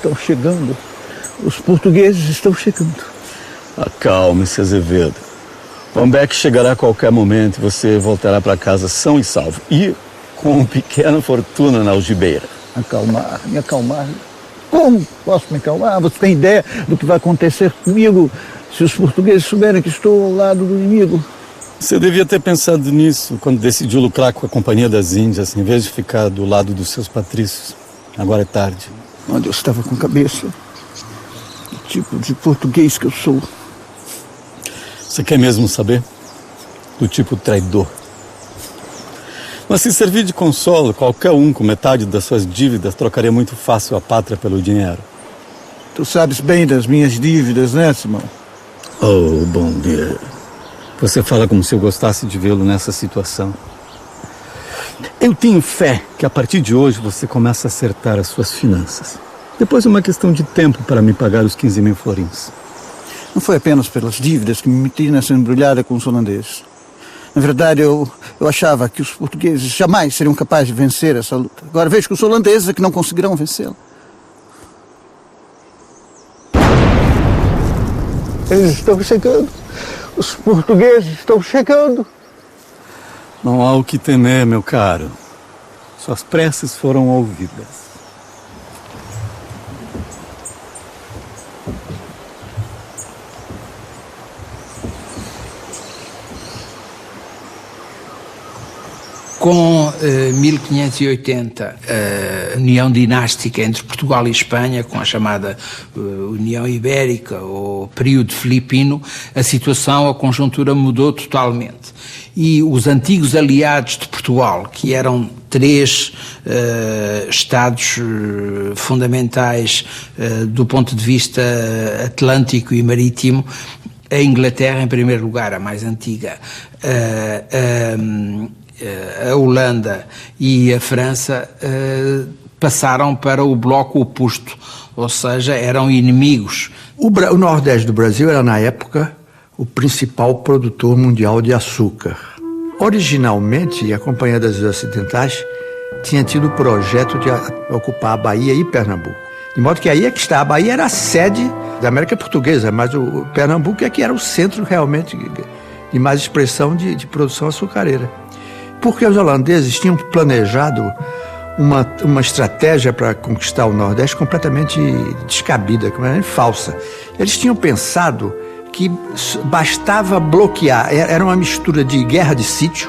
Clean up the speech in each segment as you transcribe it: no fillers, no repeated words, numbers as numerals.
estão chegando. Os portugueses estão chegando. Acalme-se, Azevedo. Van Beck chegará a qualquer momento e você voltará para casa são e salvo. E com uma pequena fortuna na algibeira. Me acalmar. Como posso me acalmar? Você tem ideia do que vai acontecer comigo se os portugueses souberem que estou ao lado do inimigo? Você devia ter pensado nisso quando decidiu lucrar com a Companhia das Índias, em vez de ficar do lado dos seus patrícios. Agora é tarde. Onde eu estava com a cabeça? Que tipo de português que eu sou? Você quer mesmo saber? Do tipo traidor. Mas se servir de consolo, qualquer um com metade das suas dívidas trocaria muito fácil a pátria pelo dinheiro. Tu sabes bem das minhas dívidas, né, Simão? Oh, bom dia. Você fala como se eu gostasse de vê-lo nessa situação. Eu tenho fé que a partir de hoje você começa a acertar as suas finanças. Depois é uma questão de tempo para me pagar os 15 mil florins. Não foi apenas pelas dívidas que me meti nessa embrulhada com os holandeses. Na verdade, eu achava que os portugueses jamais seriam capazes de vencer essa luta. Agora vejo que os holandeses é que não conseguirão vencê-la. Eles estão chegando. Os portugueses estão chegando. Não há o que temer, meu caro. Suas preces foram ouvidas. Com 1580, a união dinástica entre Portugal e Espanha, com a chamada União Ibérica ou período filipino, a conjuntura mudou totalmente. E os antigos aliados de Portugal, que eram três estados fundamentais do ponto de vista atlântico e marítimo, a Inglaterra, em primeiro lugar, a mais antiga, a Holanda e a França passaram para o bloco oposto, ou seja, eram inimigos. O Nordeste do Brasil era, na época, o principal produtor mundial de açúcar. Originalmente, a Companhia das Índias Ocidentais tinha tido o projeto de ocupar a Bahia e Pernambuco. De modo que aí é que está. A Bahia era a sede da América Portuguesa, mas o Pernambuco é que era o centro realmente de mais expressão de produção açucareira. Porque os holandeses tinham planejado uma estratégia para conquistar o Nordeste completamente descabida, completamente falsa. Eles tinham pensado que bastava bloquear, era uma mistura de guerra de sítio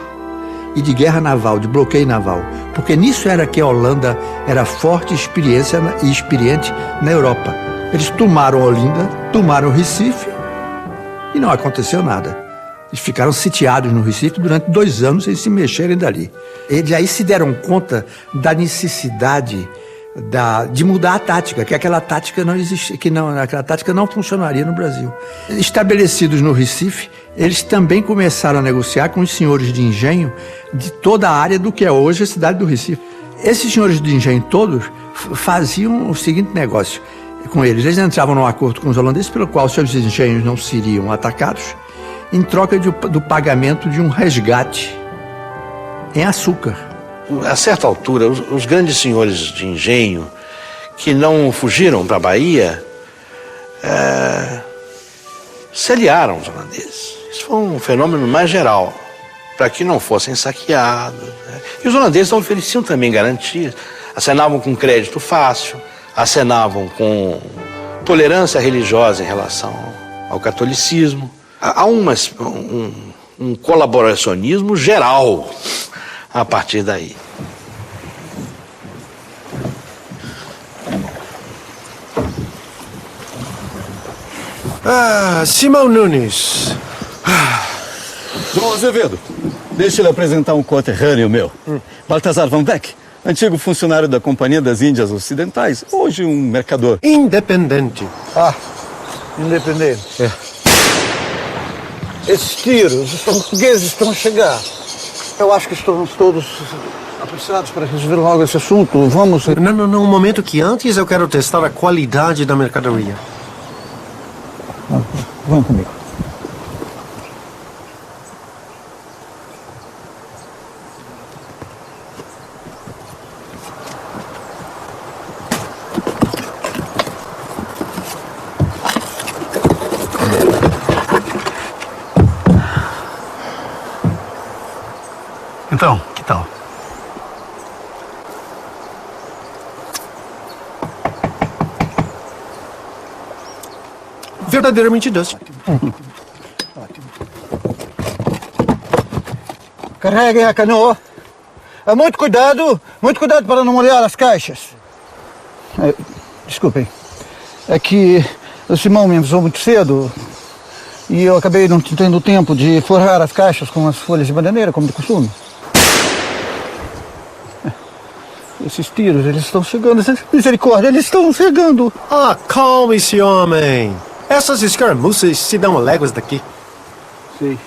e de guerra naval, de bloqueio naval. Porque nisso era que a Holanda era forte e experiente na Europa. Eles tomaram Olinda, tomaram Recife e não aconteceu nada. Eles ficaram sitiados no Recife durante 2 anos sem se mexerem dali. Eles aí se deram conta da necessidade de mudar a tática, que aquela tática não existia, aquela tática não funcionaria no Brasil. Estabelecidos no Recife, eles também começaram a negociar com os senhores de engenho de toda a área do que é hoje a cidade do Recife. Esses senhores de engenho todos faziam o seguinte negócio com eles. Eles entravam num acordo com os holandeses pelo qual seus engenhos não seriam atacados, em troca do pagamento de um resgate em açúcar. A certa altura, os grandes senhores de engenho que não fugiram para a Bahia se aliaram aos holandeses. Isso foi um fenômeno mais geral, para que não fossem saqueados, né? E os holandeses ofereciam também garantias, acenavam com crédito fácil, acenavam com tolerância religiosa em relação ao catolicismo. Há um colaboracionismo geral a partir daí. Simão Nunes. Dom Azevedo, deixa ele apresentar um conterrâneo meu. Baltazar Van Beck, antigo funcionário da Companhia das Índias Ocidentais, hoje um mercador. Independente. Independente. É. Esses tiros, os portugueses estão a chegar. Eu acho que estamos todos apressados para resolver logo esse assunto. Vamos... Não, um momento que antes eu quero testar a qualidade da mercadoria. Vamos comigo. Então, que tal? Verdadeiramente doce. Carreguem a canoa. Muito cuidado para não molhar as caixas. Desculpem, é que o Simão me avisou muito cedo e eu acabei não tendo tempo de forrar as caixas com as folhas de bananeira, como de costume. Esses tiros, eles estão chegando, misericórdia, eles estão chegando. Ah, calme-se, homem. Essas escaramuças se dão léguas daqui. Sim.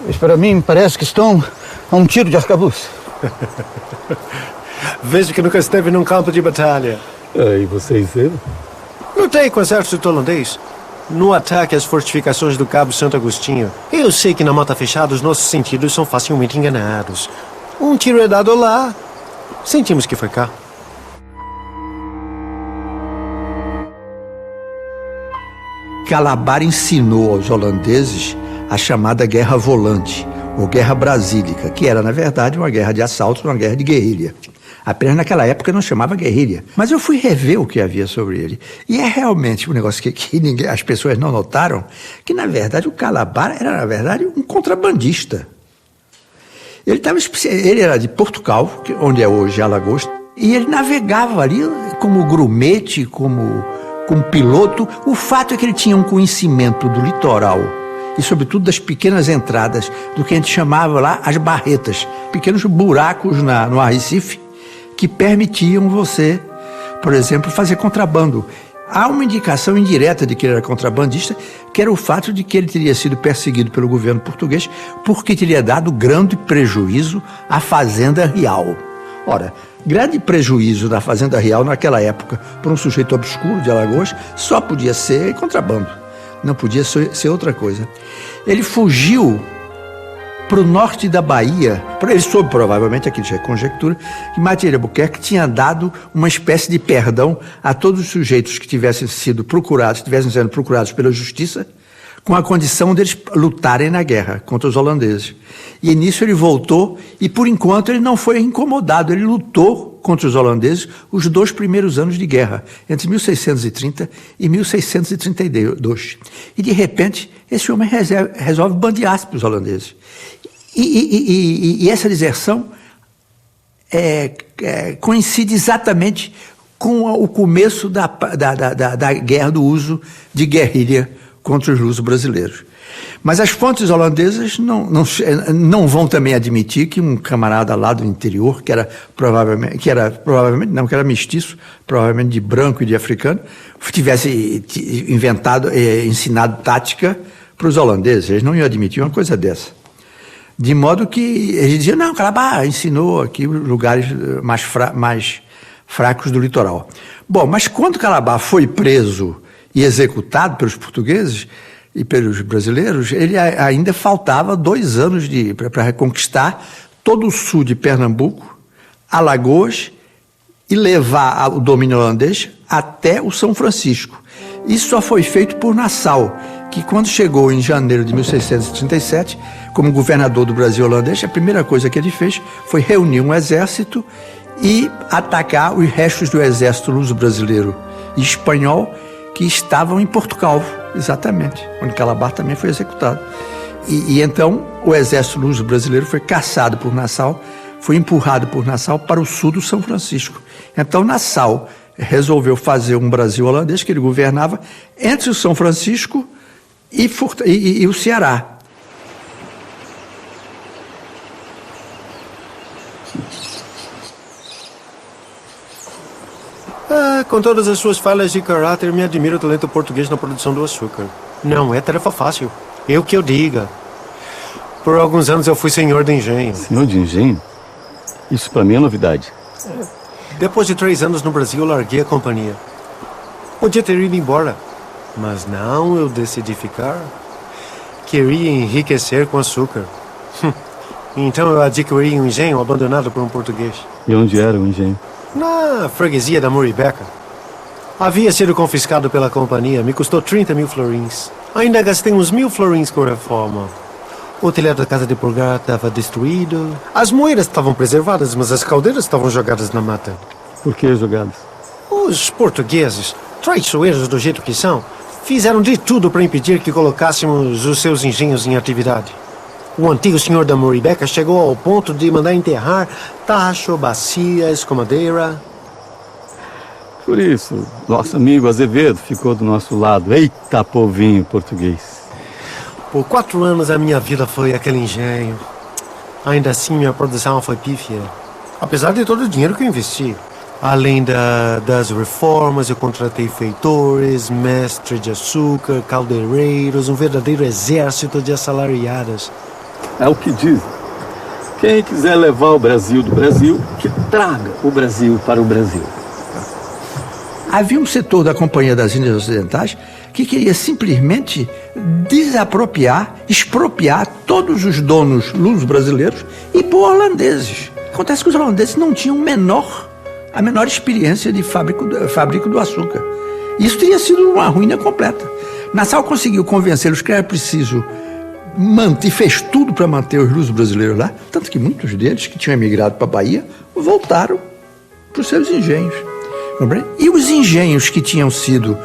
Mas para mim parece que estão a um tiro de arcabouço. Vejo que nunca esteve num campo de batalha. E vocês viram? Lutei com o exército holandês no ataque às fortificações do Cabo Santo Agostinho. Eu sei que na mata fechada os nossos sentidos são facilmente enganados. Um tiro é dado lá, sentimos que foi cá. Calabar ensinou aos holandeses a chamada Guerra Volante, ou Guerra Brasílica, que era, na verdade, uma guerra de assalto, uma guerra de guerrilha. Apenas naquela época não chamava guerrilha. Mas eu fui rever o que havia sobre ele. E é realmente um negócio que as pessoas não notaram, que, na verdade, o Calabar era, na verdade, um contrabandista. Ele era de Portugal, onde é hoje Alagoas, e ele navegava ali como grumete, como piloto. O fato é que ele tinha um conhecimento do litoral e, sobretudo, das pequenas entradas, do que a gente chamava lá as barretas, pequenos buracos no arrecife que permitiam você, por exemplo, fazer contrabando. Há uma indicação indireta de que ele era contrabandista, que era o fato de que ele teria sido perseguido pelo governo português porque teria dado grande prejuízo à Fazenda Real. Ora, grande prejuízo da Fazenda Real naquela época para um sujeito obscuro de Alagoas só podia ser contrabando, não podia ser outra coisa. Ele fugiu para o norte da Bahia. Ele soube, provavelmente, aqui já é conjectura, que Matilde Albuquerque tinha dado uma espécie de perdão a todos os sujeitos que tivessem sendo procurados pela justiça, com a condição deles lutarem na guerra contra os holandeses. E nisso ele voltou e, por enquanto, ele não foi incomodado. Ele lutou contra os holandeses os 2 primeiros anos de guerra, entre 1630 e 1632. E, de repente, esse homem resolve bandear-se para os holandeses. E essa deserção coincide exatamente com o começo da guerra do uso de guerrilha contra os luso-brasileiros. Mas as fontes holandesas não vão também admitir que um camarada lá do interior, que era mestiço, provavelmente de branco e de africano, tivesse ensinado tática para os holandeses. Eles não iam admitir uma coisa dessa. De modo que eles diziam, não, Calabar ensinou aqui os lugares mais fracos do litoral. Bom, mas quando Calabar foi preso e executado pelos portugueses e pelos brasileiros, ele ainda faltava 2 anos para reconquistar todo o sul de Pernambuco, Alagoas, e levar o domínio holandês até o São Francisco. Isso só foi feito por Nassau, que quando chegou em janeiro de 1637, como governador do Brasil holandês, a primeira coisa que ele fez foi reunir um exército e atacar os restos do exército luso-brasileiro e espanhol que estavam em Portugal, exatamente, onde Calabar também foi executado. E então o exército luso-brasileiro foi caçado por Nassau, foi empurrado por Nassau para o sul do São Francisco. Então Nassau resolveu fazer um Brasil holandês que ele governava entre o São Francisco e o Ceará. Com todas as suas falhas de caráter, me admira o talento português na produção do açúcar. Não é tarefa fácil. Eu que eu diga. Por alguns anos eu fui senhor de engenho. Senhor de engenho? Isso para mim é novidade. Depois de 3 anos no Brasil, eu larguei a companhia. Podia ter ido embora, mas não, eu decidi ficar. Queria enriquecer com açúcar. Então eu adquiri um engenho abandonado por um português. E onde era o engenho? Na freguesia da Muribeca. Havia sido confiscado pela companhia, me custou 30 mil florins. Ainda gastei uns 1000 florins com a reforma. O telhado da casa de Pulgar estava destruído. As moeiras estavam preservadas, mas as caldeiras estavam jogadas na mata. Por que jogados? Os portugueses, traiçoeiros do jeito que são, fizeram de tudo para impedir que colocássemos os seus engenhos em atividade. O antigo senhor da Moribeca chegou ao ponto de mandar enterrar tacho, bacia, escomadeira. Por isso, nosso amigo Azevedo ficou do nosso lado. Eita, povinho português. Por 4 anos a minha vida foi aquele engenho. Ainda assim, minha produção foi pífia. Apesar de todo o dinheiro que eu investi. Além das reformas, eu contratei feitores, mestres de açúcar, caldeireiros, um verdadeiro exército de assalariadas. É o que dizem. Quem quiser levar o Brasil do Brasil, que traga o Brasil para o Brasil. Havia um setor da Companhia das Índias Ocidentais que queria simplesmente desapropriar, expropriar todos os donos luso-brasileiros e pôr holandeses. Acontece que os holandeses não tinham a menor experiência de fabrico do açúcar. Isso teria sido uma ruína completa. Nassau conseguiu convencê-los que era preciso manter, fez tudo para manter os luso-brasileiros lá, tanto que muitos deles que tinham emigrado para a Bahia voltaram para os seus engenhos. E os engenhos que tinham sido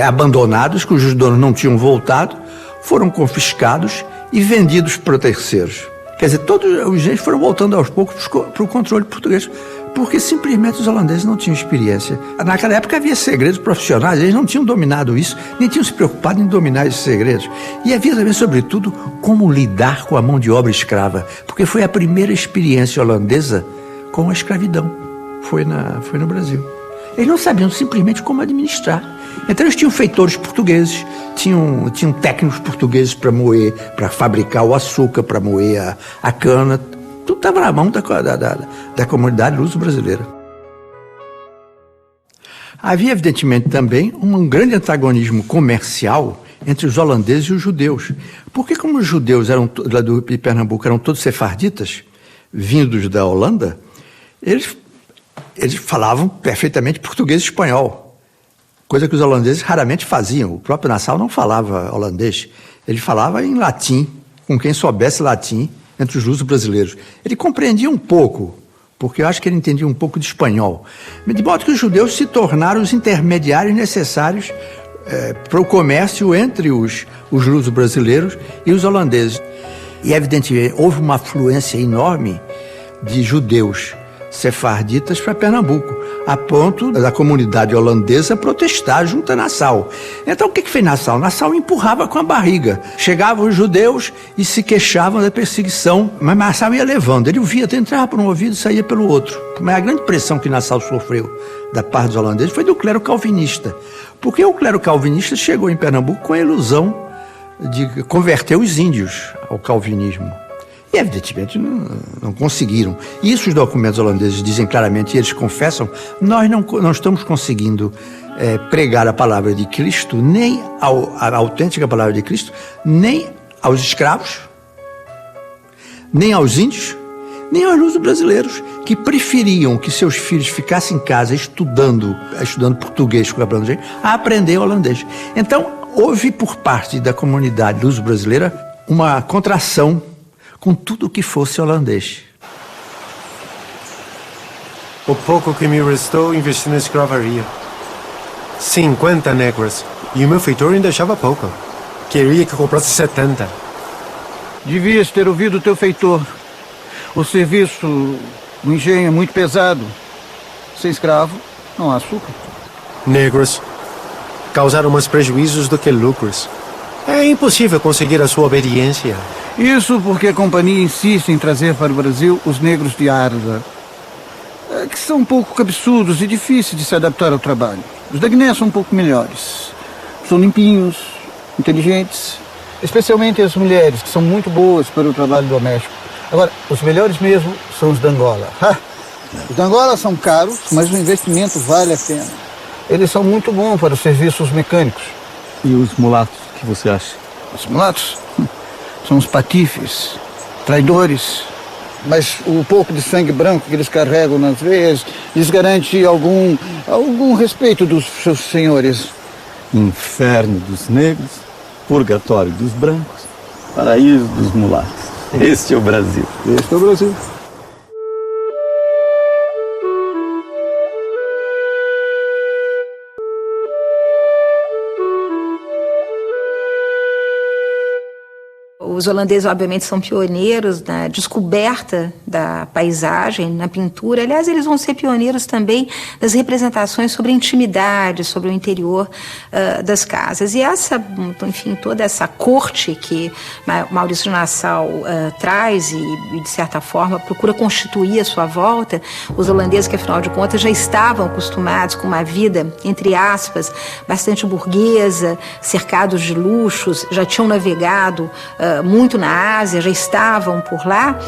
abandonados, cujos donos não tinham voltado, foram confiscados e vendidos para terceiros. Quer dizer, todos os engenhos foram voltando aos poucos para o controle português, porque simplesmente os holandeses não tinham experiência. Naquela época havia segredos profissionais, eles não tinham dominado isso, nem tinham se preocupado em dominar esses segredos. E havia também, sobretudo, como lidar com a mão de obra escrava, porque foi a primeira experiência holandesa com a escravidão. Foi no Brasil. Eles não sabiam simplesmente como administrar. Então eles tinham feitores portugueses, tinham técnicos portugueses para moer, para fabricar o açúcar, para moer a cana. Tudo estava na mão da comunidade luso-brasileira. Havia, evidentemente, também um grande antagonismo comercial entre os holandeses e os judeus. Porque como os judeus lá de Pernambuco eram todos sefarditas, vindos da Holanda, eles falavam perfeitamente português e espanhol, coisa que os holandeses raramente faziam. O próprio Nassau não falava holandês, ele falava em latim, com quem soubesse latim, entre os luso-brasileiros. Ele compreendia um pouco, porque eu acho que ele entendia um pouco de espanhol. De modo que os judeus se tornaram os intermediários necessários para o comércio entre os luso-brasileiros e os holandeses. E, evidentemente, houve uma afluência enorme de judeus sefarditas para Pernambuco, a ponto da comunidade holandesa protestar junto a Nassau. Então o que fez Nassau? Nassau empurrava com a barriga. Chegavam os judeus e se queixavam da perseguição, mas Nassau ia levando. Ele ouvia, entrava por um ouvido e saía pelo outro. Mas a grande pressão que Nassau sofreu da parte dos holandeses foi do clero calvinista, porque o clero calvinista chegou em Pernambuco com a ilusão de converter os índios ao calvinismo. E, evidentemente, não conseguiram. Isso os documentos holandeses dizem claramente, e eles confessam, nós não estamos conseguindo pregar a palavra de Cristo, nem a autêntica palavra de Cristo, nem aos escravos, nem aos índios, nem aos luso-brasileiros, que preferiam que seus filhos ficassem em casa estudando português com a aprender holandês. Então, houve por parte da comunidade luso-brasileira uma contração com tudo o que fosse holandês. O pouco que me restou, investi na escravaria. 50 negras. E o meu feitor ainda achava pouco. Queria que eu comprasse 70. Devias ter ouvido o teu feitor. O serviço do engenho é muito pesado. Sem escravo, não há açúcar. Negros causaram mais prejuízos do que lucros. É impossível conseguir a sua obediência. Isso porque a companhia insiste em trazer para o Brasil os negros de Arda, que são um pouco cabeçudos e difíceis de se adaptar ao trabalho. Os da Guiné são um pouco melhores. São limpinhos, inteligentes, especialmente as mulheres, que são muito boas para o trabalho doméstico. Agora, os melhores mesmo são os da Angola. Os da Angola são caros, mas o investimento vale a pena. Eles são muito bons para os serviços mecânicos. E os mulatos, o que você acha? Os mulatos são os patifes, traidores, mas o pouco de sangue branco que eles carregam nas veias lhes garante algum respeito dos seus senhores. Inferno dos negros, purgatório dos brancos, Paraíso dos mulatos. Este é o Brasil. Este é o Brasil. Os holandeses, obviamente, são pioneiros na descoberta da paisagem, na pintura. Aliás, eles vão ser pioneiros também das representações sobre a intimidade, sobre o interior das casas. E enfim, toda essa corte que Maurício de Nassau traz e, de certa forma, procura constituir à sua volta, os holandeses, que, afinal de contas, já estavam acostumados com uma vida, entre aspas, bastante burguesa, cercados de luxos, já tinham navegado muito na Ásia, já estavam por lá.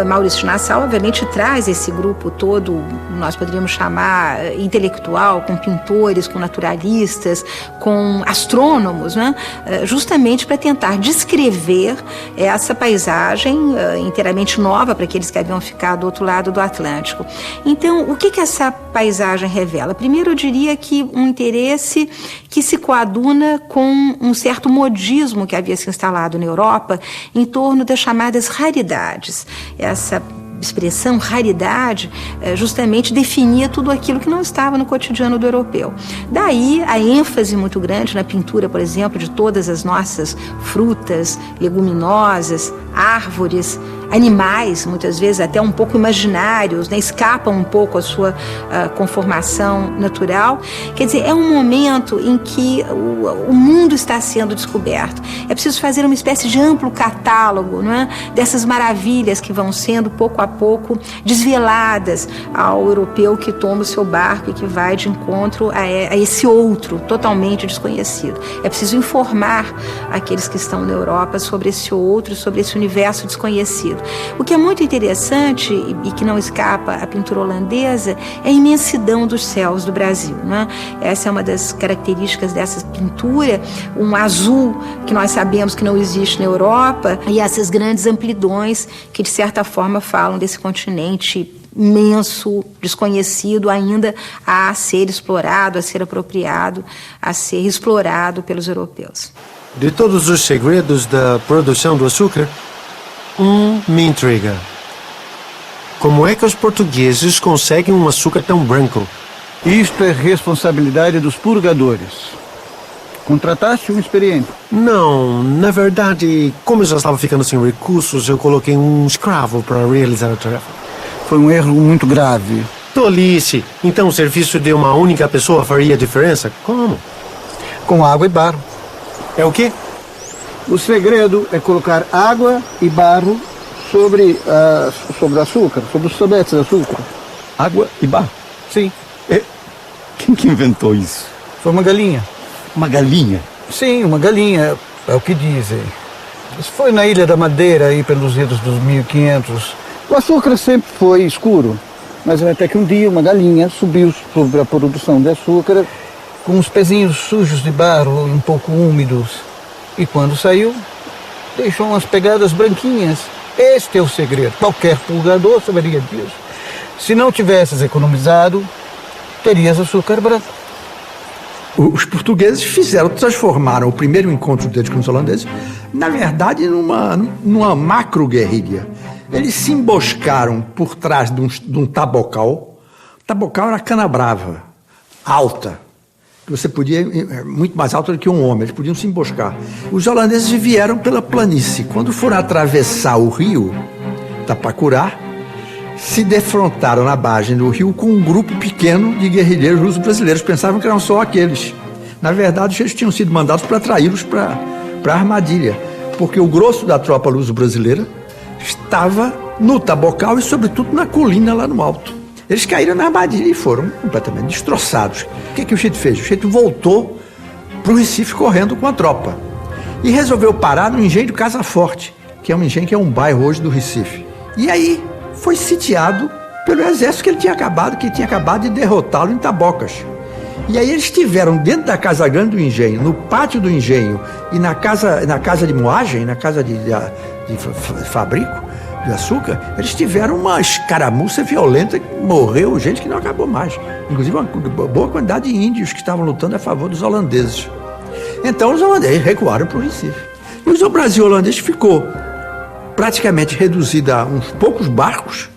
Maurício de Nassau, obviamente, traz esse grupo todo, nós poderíamos chamar intelectual, com pintores, com naturalistas, com astrônomos, né? Justamente para tentar descrever essa paisagem inteiramente nova para aqueles que haviam ficado do outro lado do Atlântico. Então, o que essa paisagem revela? Primeiro, eu diria que um interesse que se coaduna com um certo modismo que havia se instalado na Europa em torno das chamadas raridades. Essa expressão raridade justamente definia tudo aquilo que não estava no cotidiano do europeu. Daí a ênfase muito grande na pintura, por exemplo, de todas as nossas frutas, leguminosas, árvores, animais, muitas vezes até um pouco imaginários, né? Escapam um pouco à sua conformação natural. Quer dizer, é um momento em que o mundo está sendo descoberto. É preciso fazer uma espécie de amplo catálogo, não é? Dessas maravilhas que vão sendo, pouco a pouco, desveladas ao europeu que toma o seu barco e que vai de encontro a esse outro totalmente desconhecido. É preciso informar aqueles que estão na Europa sobre esse outro, sobre esse universo desconhecido. O que é muito interessante e que não escapa à pintura holandesa é a imensidão dos céus do Brasil, né? Essa é uma das características dessa pintura, um azul que nós sabemos que não existe na Europa e essas grandes amplidões que, de certa forma, falam desse continente imenso, desconhecido ainda a ser explorado, a ser apropriado, a ser explorado pelos europeus. De todos os segredos da produção do açúcar, me intriga. Como é que os portugueses conseguem um açúcar tão branco? Isto é responsabilidade dos purgadores. Contrataste um experiente? Não, na verdade, como eu já estava ficando sem recursos, eu coloquei um escravo para realizar a tarefa. Foi um erro muito grave. Tolice! Então o serviço de uma única pessoa faria diferença? Como? Com água e barro. É o quê? O segredo é colocar água e barro sobre o açúcar, sobre os sobetes de açúcar. Água e barro? Sim. Quem que inventou isso? Foi uma galinha. Uma galinha? Sim, uma galinha, é o que dizem. Isso foi na Ilha da Madeira, aí pelos idos dos 1500. O açúcar sempre foi escuro, mas até que um dia uma galinha subiu sobre a produção de açúcar com os pezinhos sujos de barro, um pouco úmidos. E quando saiu, deixou umas pegadas branquinhas. Este é o segredo. Qualquer purgador saberia disso. Se não tivesses economizado, terias açúcar branco. Os portugueses transformaram o primeiro encontro deles com os holandeses, na verdade, numa macro-guerrilha. Eles se emboscaram por trás de um tabocal. O tabocal era cana brava, alta. Você podia, muito mais alta do que um homem, eles podiam se emboscar. Os holandeses vieram pela planície. Quando foram atravessar o rio Tapacurá, se defrontaram na margem do rio com um grupo pequeno de guerrilheiros luso-brasileiros. Pensavam que eram só aqueles. Na verdade, eles tinham sido mandados para atraí-los para a armadilha, porque o grosso da tropa luso-brasileira estava no Tabocal e, sobretudo, na colina lá no alto. Eles caíram na armadilha e foram completamente destroçados. O que o Chico fez? O Chico voltou para o Recife correndo com a tropa e resolveu parar no engenho do Casa Forte, que é um engenho que é um bairro hoje do Recife. E aí foi sitiado pelo exército que tinha acabado de derrotá-lo em Tabocas. E aí eles estiveram dentro da casa grande do engenho, no pátio do engenho e na casa de moagem, na casa de fabrico de açúcar, eles tiveram uma escaramuça violenta que morreu gente que não acabou mais. Inclusive uma boa quantidade de índios que estavam lutando a favor dos holandeses. Então os holandeses recuaram para o Recife. E Pois o Brasil holandês ficou praticamente reduzido a uns poucos barcos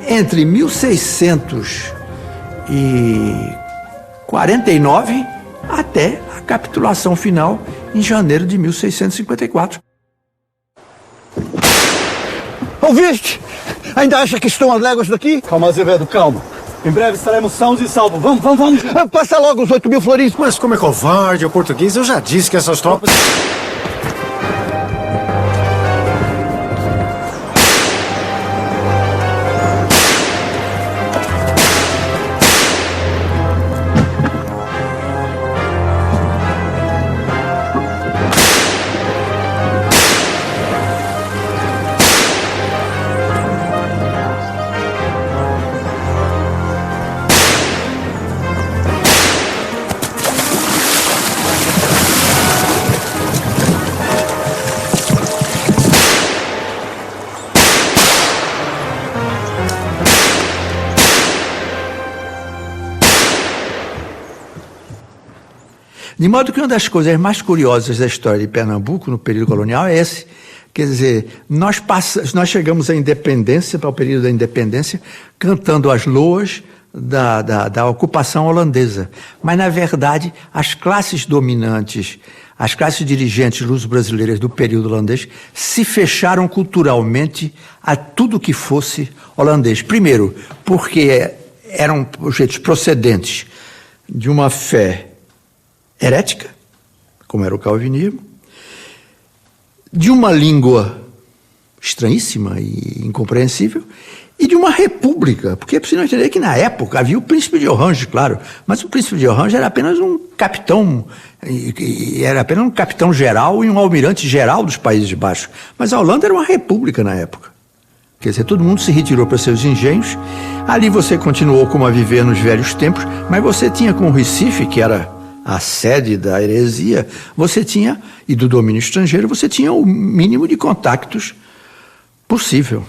entre 1649 até a capitulação final em janeiro de 1654. Ouviste? Ainda acha que estão às léguas daqui? Calma, Azevedo, calma. Em breve estaremos sãos e salvos. Vamos. Passa logo os 8.000 florins. Mas como é covarde o português, eu já disse que essas tropas... De modo que uma das coisas mais curiosas da história de Pernambuco no período colonial é esse. Quer dizer, nós chegamos à independência, para o período da independência, cantando as loas da ocupação holandesa. Mas, na verdade, as classes dominantes, as classes dirigentes luso-brasileiras do período holandês se fecharam culturalmente a tudo que fosse holandês. Primeiro, porque eram sujeitos procedentes de uma fé herética, como era o calvinismo, de uma língua estranhíssima e incompreensível, e de uma república, porque é preciso entender que na época havia o príncipe de Orange, claro, mas o príncipe de Orange era apenas um capitão, geral e um almirante geral dos Países Baixos, mas a Holanda era uma república na época. Quer dizer, todo mundo se retirou para seus engenhos, ali você continuou como a viver nos velhos tempos, mas você tinha com o Recife, que era a sede da heresia, você tinha, e do domínio estrangeiro, você tinha o mínimo de contactos possível.